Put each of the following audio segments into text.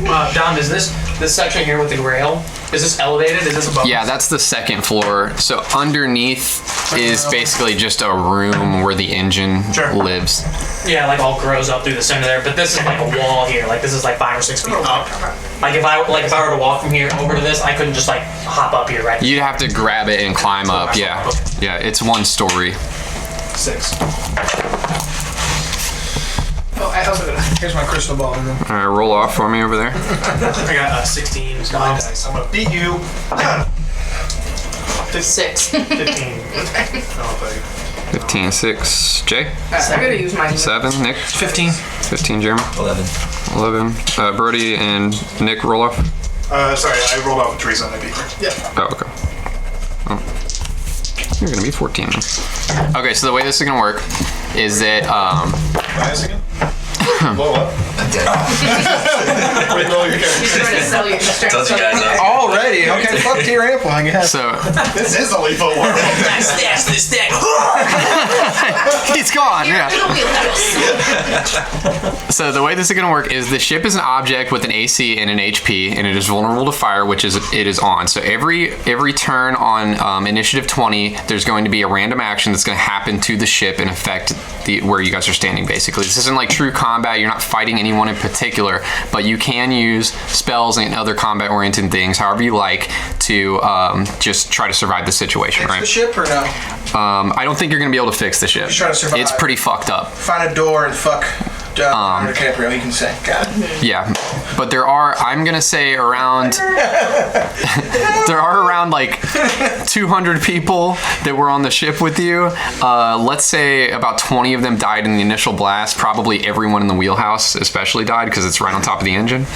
Dom, is this section here with the rail? Is this elevated? Is this above? Yeah, that's the second floor. So underneath is basically just a room where the engine lives. Yeah, like all grows up through the center there. But this is like a wall here. Like this is like 5 or 6 feet up. Like if I were to walk from here over to this, I couldn't just like hop up here, right? You'd have to grab it and climb up. Yeah, yeah. It's 1 story. 6. Oh, here's my crystal ball. All right, roll off for me over there. I got 16. I'm gonna beat you. 6. 15. 15, 6. Jay? I gotta use mine. 7. Nick? 15. 15, Jeremy? 11. 11. Brody and Nick, roll off. Sorry, I rolled off with Theresa and I beat her. Yeah. Oh, okay. Oh. You're gonna be 14 then. Okay, so the way this is gonna work is that, Try this again? Blow up. Wait, no, you're He's trying to sell you. He's trying to Tells you sell guys you. that. Already? Okay, fuck to your Rample, I guess. so, This is a lethal world. Stash this deck. he's gone, yeah. It'll be less. So the way this is gonna work is the ship is an object with an AC and an HP, and it is vulnerable to fire, which is it is on. So every turn on initiative 20, there's going to be a random action that's gonna happen to the ship and affect where you guys are standing, basically. This isn't like true combat. You're not fighting anyone in particular, but you can use spells and other combat-oriented things, however you like, to just try to survive the situation, Fix right? the ship or no? I don't think you're gonna be able to fix the ship. Just try to survive. It's pretty fucked up. Find a door and fuck DiCaprio, he can say. God. Yeah, but there are, I'm gonna say around, there are around like 200 people that were on the ship with you. Let's say about 20 of them died in the initial blast. Probably everyone in the wheelhouse especially died because it's right on top of the engine.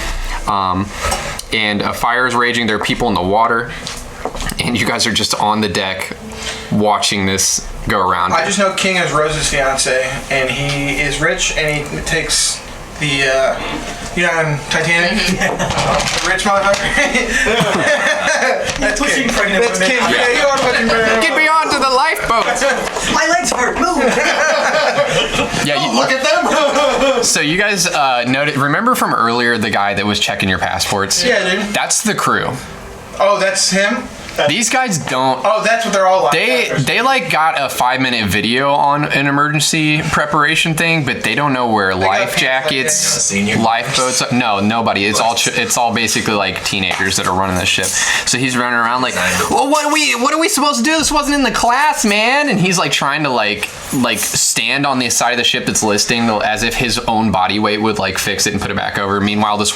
And a fire is raging. There are people in the water. And you guys are just on the deck watching this go around. I just know King is Rose's fiance, and he is rich, and he takes the, you know, on Titanic? The rich motherfucker. That's pushing King. pregnant That's women. King. Yeah, you are fucking Get me onto the lifeboat. My legs hurt. Move. Yeah, Look at them. so you guys remember from earlier the guy that was checking your passports? Yeah, dude. That's the crew. Oh, that's him? These guys don't. Oh, that's what they're all like. They like got a 5-minute video on an emergency preparation thing, but they don't know where life jackets, Senior. lifeboats. No, nobody. It's all basically like teenagers that are running this ship. So he's running around like, well, what are we supposed to do? This wasn't in the class, man. And he's like trying to like stand on the side of the ship that's listing as if his own body weight would like fix it and put it back over. Meanwhile, this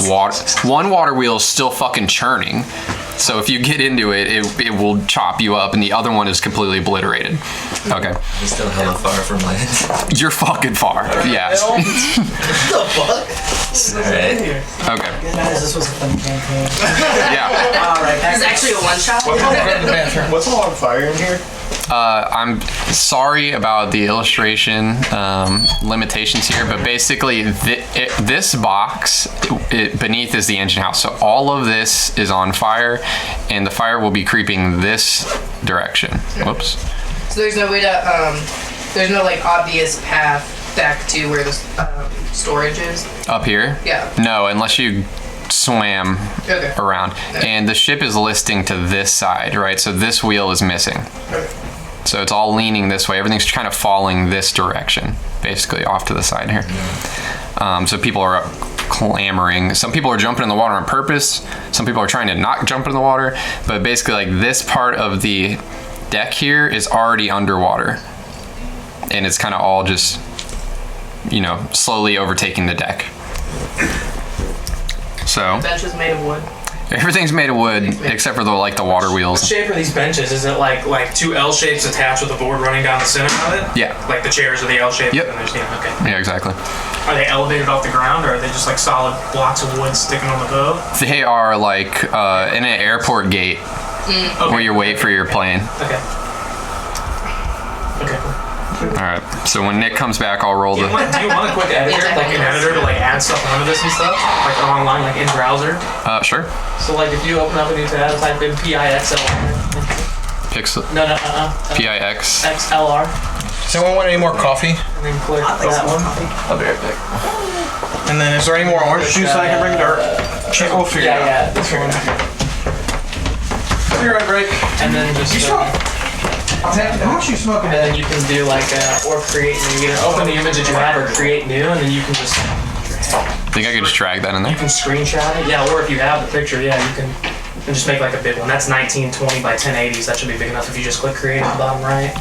one water wheel is still fucking churning. So if you get into it, it will chop you up, and the other one is completely obliterated. Okay. We're still hella far from land. You're fucking far. Yeah. What the fuck? Alright. Okay. Guys, this was a fun campaign. Yeah. All right. It's actually a one-shot. What's a lot of fire in here? I'm sorry about the illustration limitations here, but basically this box beneath is the engine house. So all of this is on fire, and the fire will be creeping this direction. Whoops. So there's no way to, there's no like obvious path back to where the storage is. Up here? Yeah. No, unless you swam Okay. around. And the ship is listing to this side, right? So this wheel is missing. So it's all leaning this way. Everything's kind of falling this direction, basically off to the side here. So people are clamoring. Some people are jumping in the water on purpose. Some people are trying to not jump in the water. But basically, like, this part of the deck here is already underwater. And it's kind of all just, you know, slowly overtaking the deck. So Bench is made of wood. everything's made of wood except for the water What wheels. shape are these benches? Is it like two L shapes attached with a board running down the center of it? Yeah. Like the chairs are the L shape? Yep. And there's, okay. Yeah, exactly. Are they elevated off the ground, or are they just like solid blocks of wood sticking on the boat? They are like in an airport gate where you wait for your plane. Okay. Okay, cool. All right. So when Nick comes back, I'll roll Do you want a quick editor, like an editor to like add stuff onto this and stuff? Like online, like in browser? Sure. So like if you open up a new tab, type in PIXLR. Pixel. No, PIX. XLR. Does anyone want any more coffee? And then click that one. I'll be right back. And then is there any more orange juice that I can bring to her? We'll figure it out. Yeah, this one. You're right, Brody. And then just. You smoke? How much you smoking? And then you can do like or create new. You can open the image that you have or create new, and then you can just. Think I could just drag that in there? You can screenshot it. Yeah, or if you have the picture, yeah, you can. And just make like a big one. That's 1920 by 1080s. That should be big enough if you just click create at the bottom right.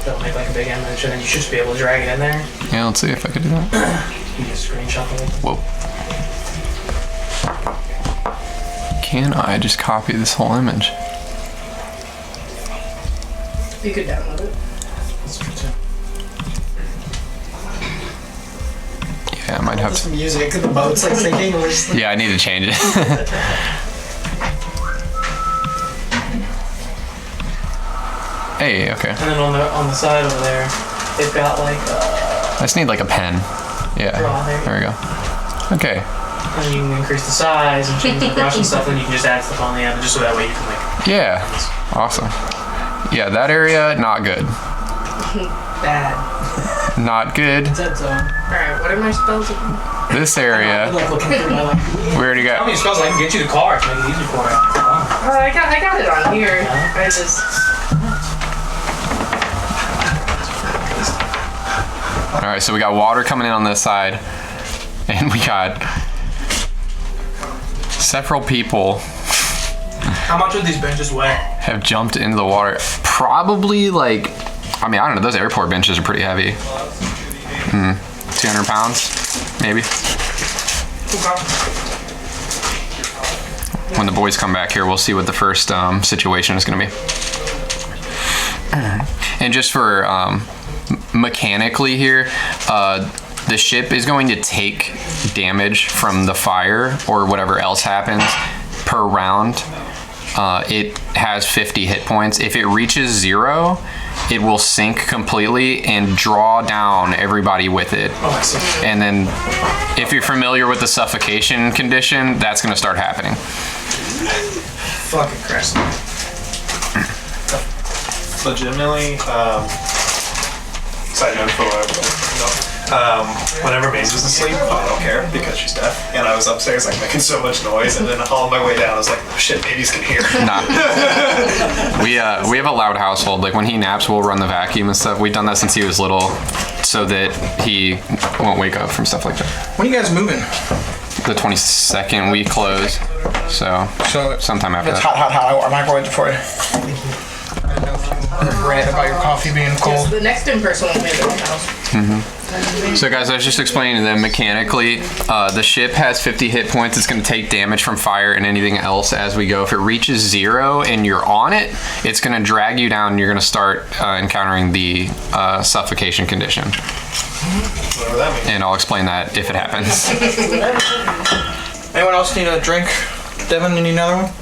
That'll make like a big image, and then you should just be able to drag it in there. Yeah, let's see if I could do that. You can just screenshot it. Whoa. Can I just copy this whole image? You could download it. Yeah, I might have to. Some music, the boat's like sinking. We're just Yeah, I need to change it. Hey, okay. And then on the side over there, they've got like I just need like a pen. Yeah. Draw there. There we go. Okay. and you can increase the size and change the brush and stuff, and you can just add stuff on the end, just so that way you can like. Yeah. Awesome. Yeah, that area, not good. Bad. Not good. Dead zone. Alright, what are my spells again? This area, Like looking through my like. we already How got. many spells I can get you the car to make it easy for you? Oh. I got it on here. I just. All right, so we got water coming in on this side, and we got several people How much are these benches weigh? have jumped into the water. Probably like, I mean, I don't know. Those airport benches are pretty heavy. 200 pounds, maybe. When the boys come back here, we'll see what the first situation is going to be. And just for mechanically here, the ship is going to take damage from the fire or whatever else happens per round. It has 50 hit points. If it reaches 0, it will sink completely and draw down everybody with it. Oh, I see. And then if you're familiar with the suffocation condition, that's going to start happening. Fucking Christ. Legitimately, side note for whenever Maze was asleep, I don't care because she's deaf. And I was upstairs like making so much noise, and then on my way down, I was like, oh, shit, babies can hear. Nah. We have a loud household. Like when he naps, we'll run the vacuum and stuff. We've done that since he was little, so that he won't wake up from stuff like that. When are you guys moving? The 22nd we close, so sometime after It's that. hot. I microwaved it for you. I don't know if you read about your coffee being cold. So the next in-person will be at the house. So guys, I was just explaining to them mechanically, the ship has 50 hit points. It's going to take damage from fire and anything else as we go. If it reaches 0 and you're on it, it's going to drag you down and you're going to start encountering the suffocation condition. Whatever that means. And I'll explain that if it happens. Anyone else need a drink? Devon, you need another one?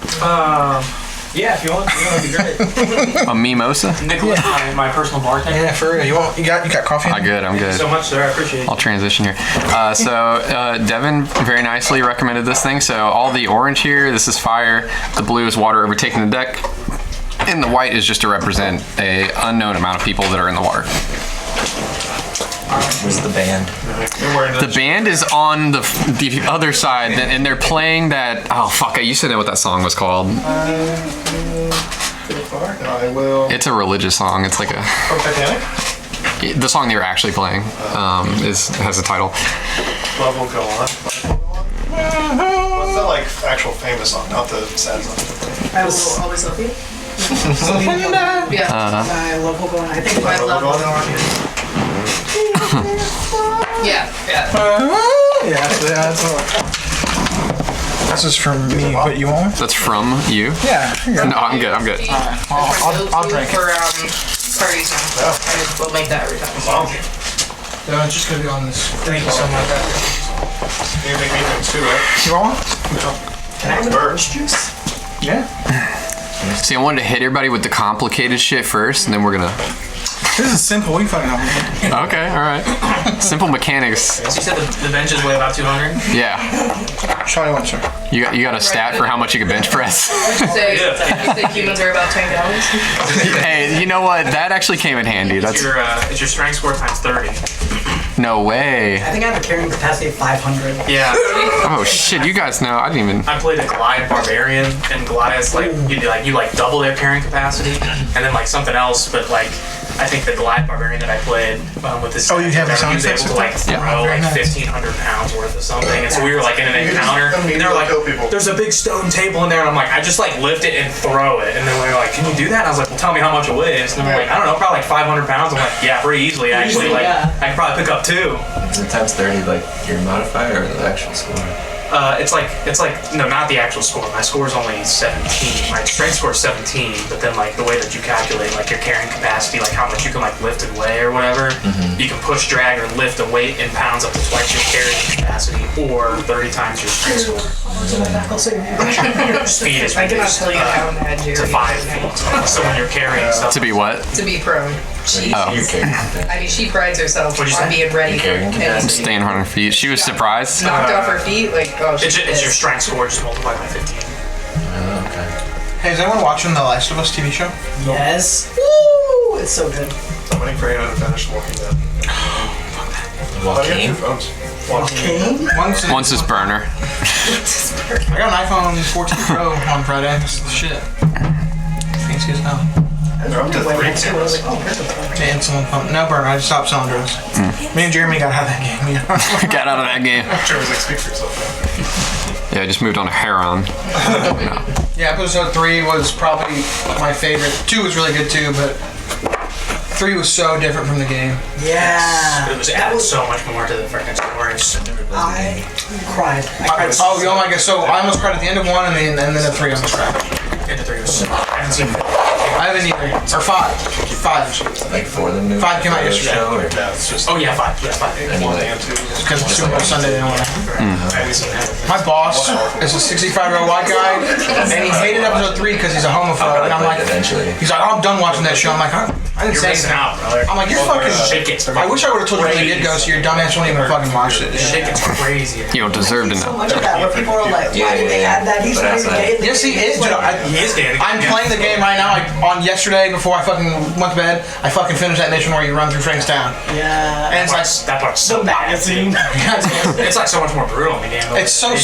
Yeah, if you want, that'd be great. A mimosa? Nicholas, my personal bartender. Yeah, for real. You got coffee? I'm good, I'm Thank you good. so much, sir. I appreciate it. I'll transition here. Devon very nicely recommended this thing. So all the orange here, this is fire. The blue is water overtaking the deck. And the white is just to represent a unknown amount of people that are in the water. Where's the band? The band is on the other side, and they're playing that. Oh fuck! I used to know what that song was called. I will. It's a religious song. It's like From Titanic? the song they were actually playing has a title. Love will go on. What's that like actual famous song, not the sad song? I will always love you. Yeah. I love will go on. I think My love will go on. Yeah. That's all. This is from me, but you want one? That's from you. Yeah. Here you go. No, I'm good. I'm good. I'll drink it. For parties now. I will make that every time. No, it's just gonna be on this. Thank you so much. You make me drinks too, right? You want one? Can I have orange juice? Yeah. See, I wanted to hit everybody with the complicated shit first, and then we're gonna This is simple. We fucking know. Okay, all right. Simple mechanics. So you said the benches weigh about 200? Yeah. Show me one, sir. You got a stat for how much you can bench press? You say humans are about 10 gallons? Hey, you know what? That actually came in handy. That's It's your strength score times 30. no way. I think I have a carrying capacity of 500. Yeah. Oh shit, you guys know. I didn't even. I played a Goliath Barbarian, and Goliath's like you double their carrying capacity, and then like something else, but like I think the Goliath Barbarian that I played with this, Oh, you have the sound he was able to like effects? throw Yeah. like 1,500 pounds worth of something, and so we were like in an encounter, and they were like, "There's a big stone table in there," and I'm like, "I just like lift it and throw it," and then we were like, "Can you do that?" And I was like, "Well, tell me how much it weighs," and they're like, "I don't know, probably like 500 pounds." I'm like, "Yeah, pretty easily actually. Like I could probably pick up 2." Is it times 30 like your modifier or the actual score? It's like no, not the actual score. My score is only 17. My strength score is 17, but then like the way that you calculate like your carrying capacity, like how much you can like lift and weigh or whatever, you can push, drag, or lift a weight in pounds up to twice your carrying capacity or 30 times your strength score. Speed is I cannot reduced tell you how mad Jerry to 5 feet. So when you're carrying stuff, To be what? to be prone. She, Oh. Your character. I mean, she prides herself What'd you on say? being ready for Carrying capacity. anything. Staying 100 feet. She was surprised. Knocked off her feet, like, oh, she's it's your pissed. strength score just multiplied by 15. Oh, okay. Hey, is anyone watching the Last of Us TV show? Yes. Woo! It's so good. I'm waiting for you to finish Walking Dead. Oh, you have 2 phones. One's Once this burner. I got an iPhone 14 Pro on Friday. This is the shit. Fancy as hell. They're up to 3 cameras. The insulin pump. No burn. I just stopped selling drugs. Me and Jeremy got out of that game. You know? Got out of that game. Sure, was like, speak for yourself. Yeah, I just moved on to Harengon. Yeah, episode 3 was probably my favorite. 2 was really good too, but 3 was so different from the game. Yeah. It was added so much more to the freaking stories. I cried. I cried. Oh my god! So I almost cried at the end of 1, and then the 3 I almost cried. Into 3 was so. I haven't seen. I haven't either. Or 5. Like for the new 5 came out yesterday. show or Yeah, it's just Oh yeah, 5. Yeah, 5. and one like, and 2. Because it's Super Bowl Sunday. They don't want to. I haven't seen that. My boss is a 65-year-old white guy, and he hated episode 3 because he's a homophobe. And I'm like, eventually. he's like, I'm done watching that show. I'm like, I didn't You're say missing anything. out, brother. I'm like, you're fucking. Shit gets I wish I would have told you when you did go, so your dumb ass wouldn't even fucking watch it. Shit gets crazy. You don't deserve to So know. much of that where people are like, why did they add that? He's not even gay. Yes, he is, dude. He is gay. I'm playing the game right now. Like on yesterday, before I fucking went to bed, I fucking finished that mission where you run through Frank's town. Yeah. And it's like, That part's so bad. magazine. It's like so much more brutal in the game. It's so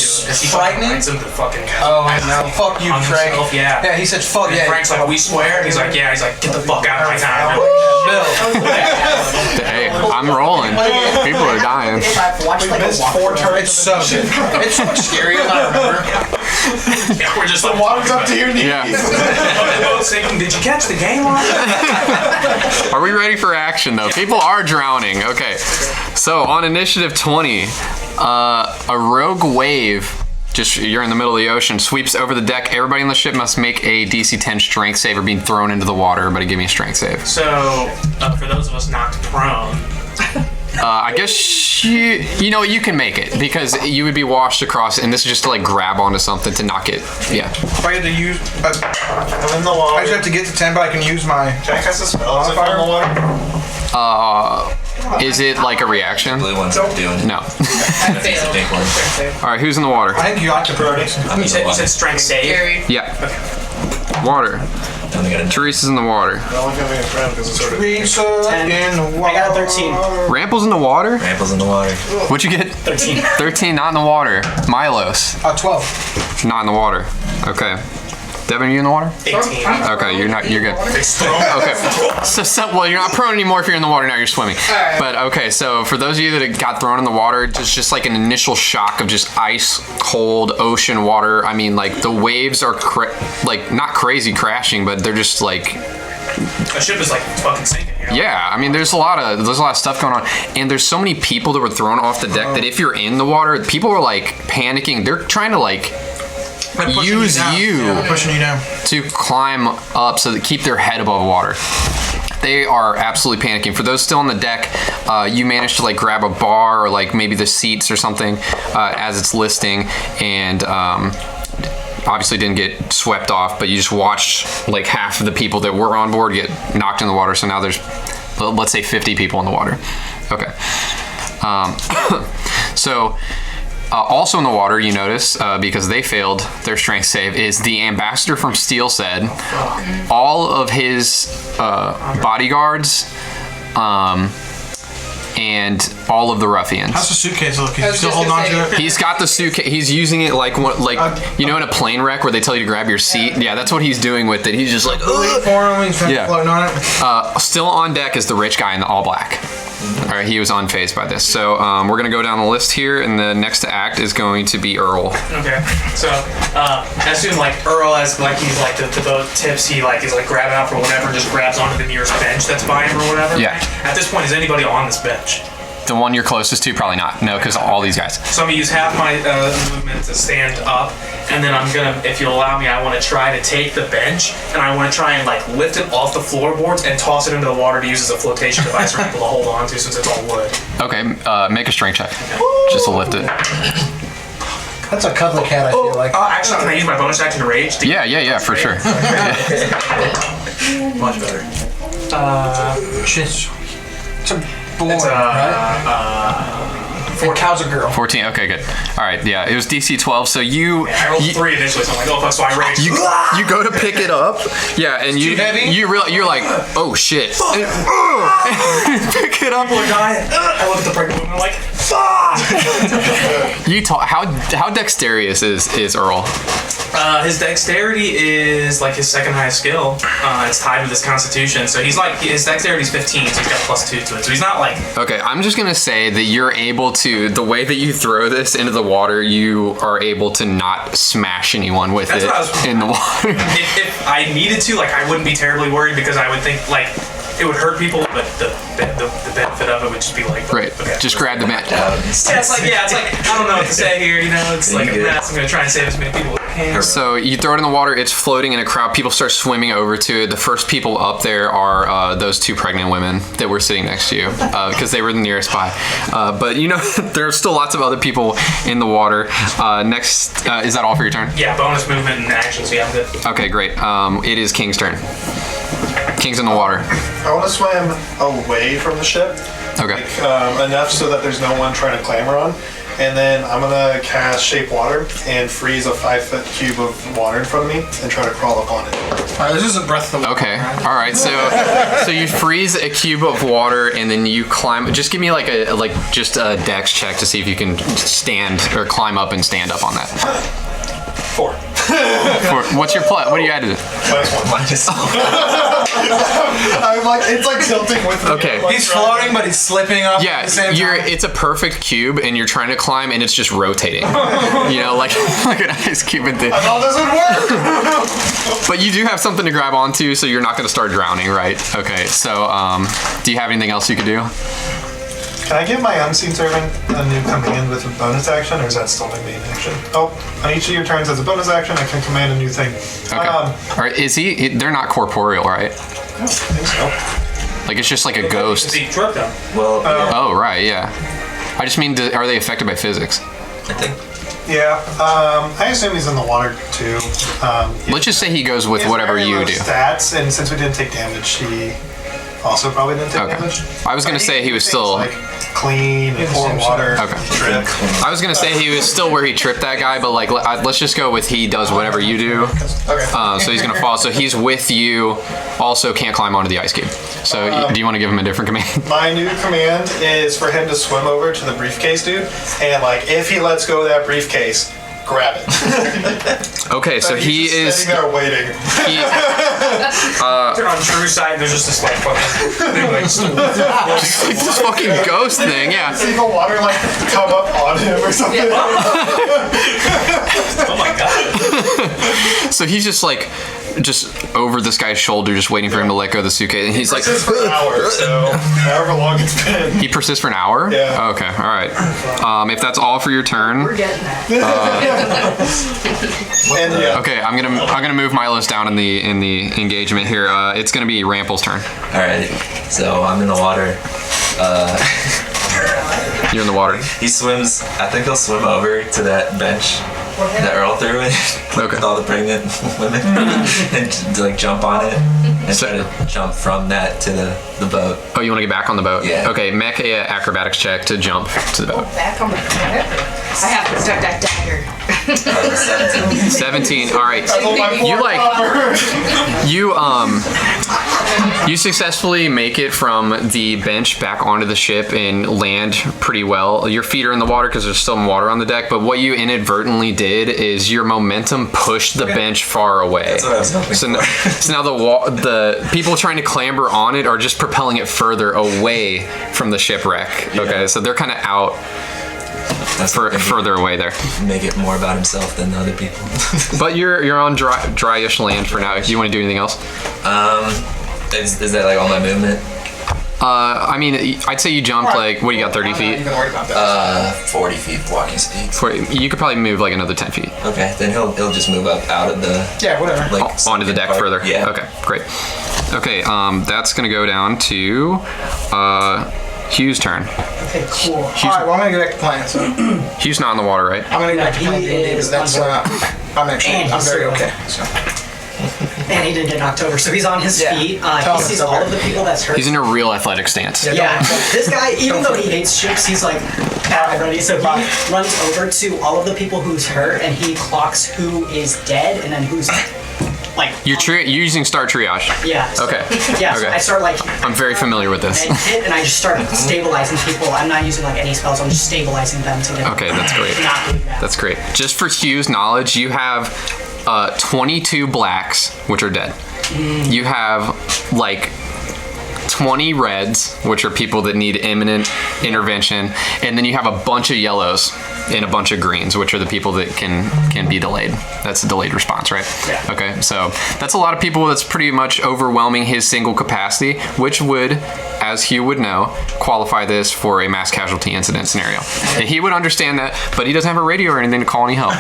frightening. Him to fucking oh, I know. Fuck you, on Frank. himself, yeah. Yeah, he said fuck And yeah. Frank's like, we swear. And he's like, yeah. He's like, get the fuck out of my town. Bill. Hey, I'm rolling. People are dying. If I've watched like a walkthrough. It's so good. It's so much scarier than I remember. Yeah, we're just like, Water's up to your knees. Yeah. Saying, did you catch the game on? Are we ready for action though? People are drowning. Okay. So on initiative 20, a rogue wave, just you're in the middle of the ocean, sweeps over the deck. Everybody on the ship must make a DC 10 strength save or being thrown into the water. Everybody give me a strength save. So, for those of us knocked prone, I guess you know what, you can make it because you would be washed across, and this is just to like grab onto something to knock it. Yeah. If I had to use, I'm in the I water. just have to get to 10, but I can use my. Can I cast a spell if I'm in the water? Is it like a reaction? Blue ones are doing. No. I failed. Pink one. All right, who's in the water? I think you ought to Brody. you said strength save. Jerry. Yeah. Water. Only got a Teresa's in the water. I don't think I'm in front because it's sort of. Teresa in the water. I got a 13. Rample's in the water? Ramples in the water. What'd you get? 13. 13, not in the water. Mylos, 12. not in the water. Okay. Devon, are you in the water? 18. Okay, you're not. You're good. It's thrown. Okay. So, well, you're not prone anymore if you're in the water now. You're swimming. Alright. But okay, so for those of you that got thrown in the water, just like an initial shock of just ice cold ocean water. I mean, like the waves are like not crazy crashing, but they're just like. The ship is like fucking sinking. You know? Yeah, I mean, there's a lot of stuff going on, and there's so many people that were thrown off the deck that if you're in the water, people are like panicking. They're trying to like. They're pushing Use down. you. Yeah, they're pushing you down. To climb up so that keep their head above water. They are absolutely panicking. For those still on the deck, you managed to like grab a bar or like maybe the seats or something as it's listing, and obviously didn't get swept off, but you just watched like half of the people that were on board get knocked in the water. So now there's let's say 50 people in the water. Okay. So also in the water, you notice, because they failed their strength save, is the ambassador from Steel said all of his bodyguards and all of the ruffians. How's the suitcase look? Is he still holding on to it? He's got the suitcase. He's using it like in a plane wreck where they tell you to grab your seat. Yeah, that's what he's doing with it. He's just like, Wait for him. He's floating on it. Still on deck is the rich guy in the all black. All right, he was unfazed by this. So we're gonna go down the list here, and the next to act is going to be Earl. Okay, so I assume like Earl, as like he's like the boat tips, he's like grabbing out for whatever, and just grabs onto the nearest bench that's by him or whatever. Yeah. At this point, is anybody on this bench? The one you're closest to, probably not. No, because all these guys. So I'm gonna use half my movement to stand up, and then I'm gonna, if you'll allow me, I want to try to take the bench, and I want to try and like lift it off the floorboards and toss it into the water to use as a flotation device for people to hold on to, since it's all wood. Okay, make a strength check, just to lift it. That's a cuddly cat, I feel like. Actually, can I use my bonus action to rage? Yeah, for sure. Much better. It's a boy, It's right? For cow's a girl. 14. Okay, good. All right, yeah, it was DC 12. So you. I rolled 3 initially, so I'm like, oh fuck, so I rage. You go to pick it up, yeah, and too heavy? you're like, oh shit. Pick it up. I look at the pregnant woman, I'm like, fuck! How dexterous is Earl? His dexterity is like his second highest skill. It's tied with his constitution, so he's like, his dexterity is 15, so he's got +2 to it. So he's not like. Okay, I'm just gonna say that you're able to, the way that you throw this into the water, you are able to not smash anyone with it in the water. If I needed to, like, I wouldn't be terribly worried because I would think like it would hurt people, but the benefit of it would just be like, right. Okay. Just grab the mat. Yeah, it's like I don't know what to say here. You know, it's like a mess. I'm gonna try and save as many people as I can. So you throw it in the water, it's floating in a crowd, people start swimming over to it. The first people up there are those 2 pregnant women that were sitting next to you, because they were the nearest by. But you know, there's still lots of other people in the water. Next, is that all for your turn? Yeah, bonus movement and action, so yeah, I'm good. Okay, great. It is King's turn. King's in the water. I want to swim away from the ship. Okay. Enough so that there's no one trying to clamber on. And then I'm going to cast Shape Water and freeze a 5-foot cube of water in front of me and try to crawl up on it. Alright, this isn't Breath of the Wild. Okay. All right. So you freeze a cube of water and then you climb. Just give me like a dex check to see if you can stand or climb up and stand up on that. 4. What's your plot? What do you add to it? -1. I'm like, it's like tilting with me. Okay. Like, He's floating, but he's slipping up Yeah, at the same time. it's a perfect cube, and you're trying to climb, and it's just rotating. You know, like an ice cube and thing. I thought this would work. But you do have something to grab onto, so you're not going to start drowning, right? Okay. So, do you have anything else you could do? Can I give my unseen servant a new command with a bonus action, or is that still my main action? Oh, on each of your turns as a bonus action, I can command a new thing. Okay. All right. They're not corporeal, right? I think so. Like it's just like a ghost. Is he drug them? Well, Oh, right. Yeah. I just mean, are they affected by physics? I think. Yeah, I assume he's in the water too. Let's just say he goes with He has whatever very you low do. Stats, and since we didn't take damage, he also probably didn't take Okay. damage. I was gonna say he was Things still. like clean and pour water. Okay. Trip. I was gonna say he was still where he tripped that guy, but like let's just go with he does whatever you do. Okay. So he's gonna fall. So he's with you. Also can't climb onto the ice cube. So do you want to give him a different command? My new command is for him to swim over to the briefcase dude, and like if he lets go of that briefcase, grab it. Okay, so He's he just is. sitting there waiting. Turn on True Side, there's just this like fucking thing, like, This fucking ghost thing, yeah. See the water like come up on him or something. oh my god. So he's just like, just over this guy's shoulder, just waiting for him to let go of the suitcase. And he's like, Persists for an hour, so however long it's been. he persists for an hour? Yeah. Okay, all right. If that's all for your turn. We're getting that. And yeah. Okay, I'm gonna move Mylos down in the engagement here. It's gonna be Rample's turn. All right. So I'm in the water. You're in the water. He swims. I think he'll swim over to that bench the Earl threw it with all the pregnant women and like jump on it and try to jump from that to the boat. Oh, you want to get back on the boat? Yeah. Okay, make a acrobatics check to jump to the boat. Back on the boat. I have to start that dagger. 17. All right. You successfully make it from the bench back onto the ship and land pretty well. Your feet are in the water because there's still water on the deck, but what you inadvertently did is your momentum pushed the bench far away. That's what I was hoping So now the people trying to clamber on it are just propelling it further away from the shipwreck. Okay, so they're kind of out further away there. Make it more about himself than the other people. But you're on dryish land for now. Do you want to do anything else? Is that like all my movement? I mean, I'd say you jumped like, what do you got, 30 I'm feet? not even worried about that. 40 feet walking speed. You could probably move like another 10 feet. Okay, then he'll just move up out of the Yeah, whatever. like Onto the deck part. further. Yeah. Okay, great. Okay, that's gonna go down to Hugh's turn. Okay, cool. All right, well, I'm gonna go back to plan. So I'm Hugh's not in the water, right? gonna go back to He plan because is that's I'm very okay. So And he did get knocked over, so he's on his Yeah. feet. Tell He him sees it's all okay. of the people that's hurt. He's in a real athletic stance. Yeah, this guy, even though he hates ships, he's like battle ready. So he runs over to all of the people who's hurt, and he clocks who is dead, and then who's like. You're using Star Triage. Yeah. So, Okay. Yeah. So Okay. I start like. I'm very familiar with this. Med kit, and I just start stabilizing people. I'm not using like any spells. I'm just stabilizing them to them. Okay, that's great. Not doing that. That's great. Just for Hugh's knowledge, you have 22 blacks, which are dead. You have like 20 reds, which are people that need imminent intervention, and then you have a bunch of yellows and a bunch of greens, which are the people that can be delayed. That's a delayed response, right? Yeah. Okay, so that's a lot of people. That's pretty much overwhelming his single capacity, which would, as Hieu would know, qualify this for a mass casualty incident scenario. And he would understand that, but he doesn't have a radio or anything to call any help.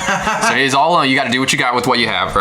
So it's all, you got to do what you got with what you have, right?